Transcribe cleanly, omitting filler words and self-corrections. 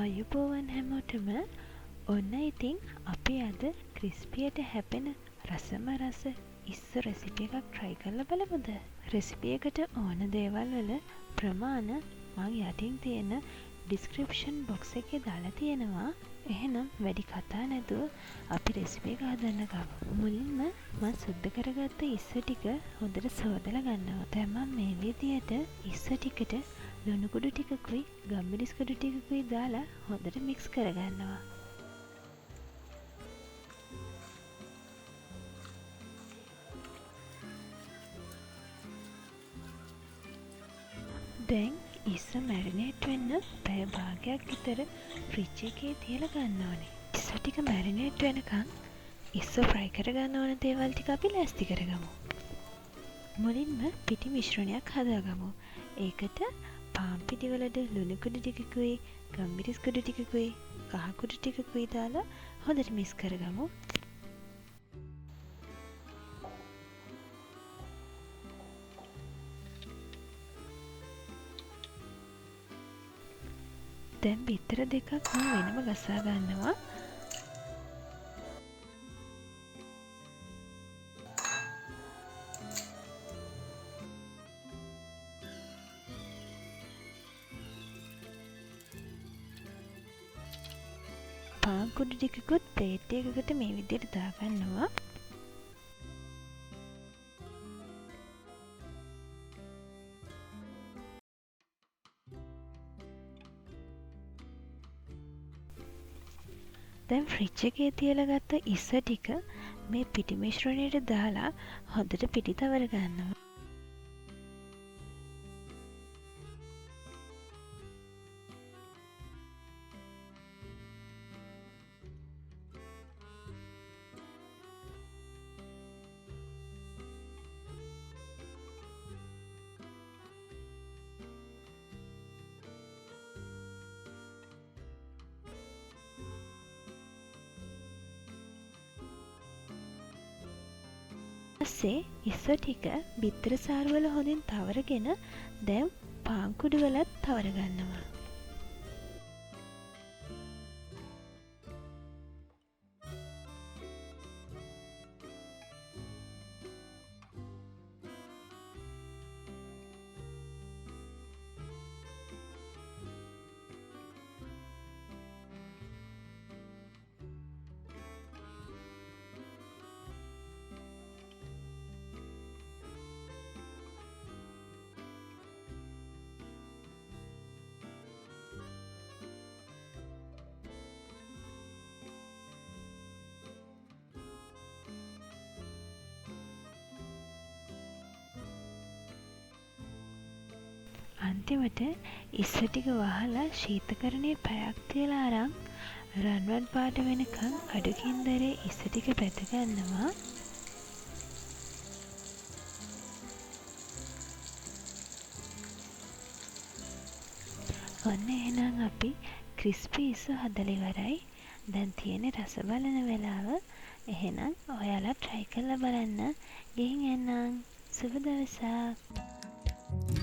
ආයුබෝවන් හැමෝටම. ඔන්න ඉතින් අපි අද ක්‍රිස්පියට හැපෙන රසම රස ඉස්ස රෙසිපි එකක් try කරලා බලමුද? රෙසිපි එකට ඕන දේවල් වල ප්‍රමාණ මං යටින් තියෙන description box එකේ දාලා තියෙනවා. එහෙනම් වැඩි කතා නැතුව අපි රෙසිපි එක හදන්න ගමු. මුලින්ම මම සුද්ධ කරගත්ත ඉස්ස ටික හොඳට සෝදලා ගන්නවා. දැන් මම මේ විදියට ඉස්ස ටිකට ලුණු කුඩු ටිකකුයි ගම්මිරිස් කුඩු ටිකකුයි දාලා හොඳට මික්ස් කරගන්නවා. දැන් ඉස්ස මැරිනේට් වෙන්න පැය භාගයක් විතර ෆ්‍රිජ් එකේ තියලා ගන්න ඕනේ. ඉස්ස ටික මැරිනේට් වෙනකන් ඉස්ස ෆ්‍රයි කරගන්න ඕන දේවල් ටික අපි ලෑස්ති කරගමු. මුලින්ම පිටි මිශ්‍රණයක් හදාගමු. ඒකට පාන් පිටි වලට ලුණු කුඩු ටිකකුයි ගම්මිරිස් කුඩු ටිකකුයි කහ කුඩු ටිකකුයි දාලා හොඳට මික්ස් කරගමු. දැන් බිත්තර දෙකක් මම වෙනම ගසා ගන්නවා. පාන් කුඩු ටිකකුත් ප්ලේට් එකකට මේ විදිහට දාගන්නවා. දැන් ෆ්‍රිජ් එකේ තියලා ගත්ත ඉස්ස ටික මේ පිටි මිශ්‍රණයට දාලා හොඳට පිටි තවර ගන්නවා. පස්සේ ඉස්ස ටික බිත්තර සාරු වල හොඳින් තවරගෙන දැන් පාන් කුඩු වලත් තවර ගන්නවා. අන්තිමට ඉස්ස ටික වහලා ශීතකරණයේ පැයක් තියලා අරන් රන්වන් පාට වෙනකන් අඩු කින්දරේ ඉස්ස ටික පැද ගන්නවා. ඔන්න එහෙනම් අපි ක්‍රිස්පි ඉස්ස හදලා ඉවරයි. දැන් තියෙන රස බලන වෙලාව. එහෙනම් ඔයාලා try කරලා බලන්න. ගිහින් එන්නම්. සුබ දවසක්.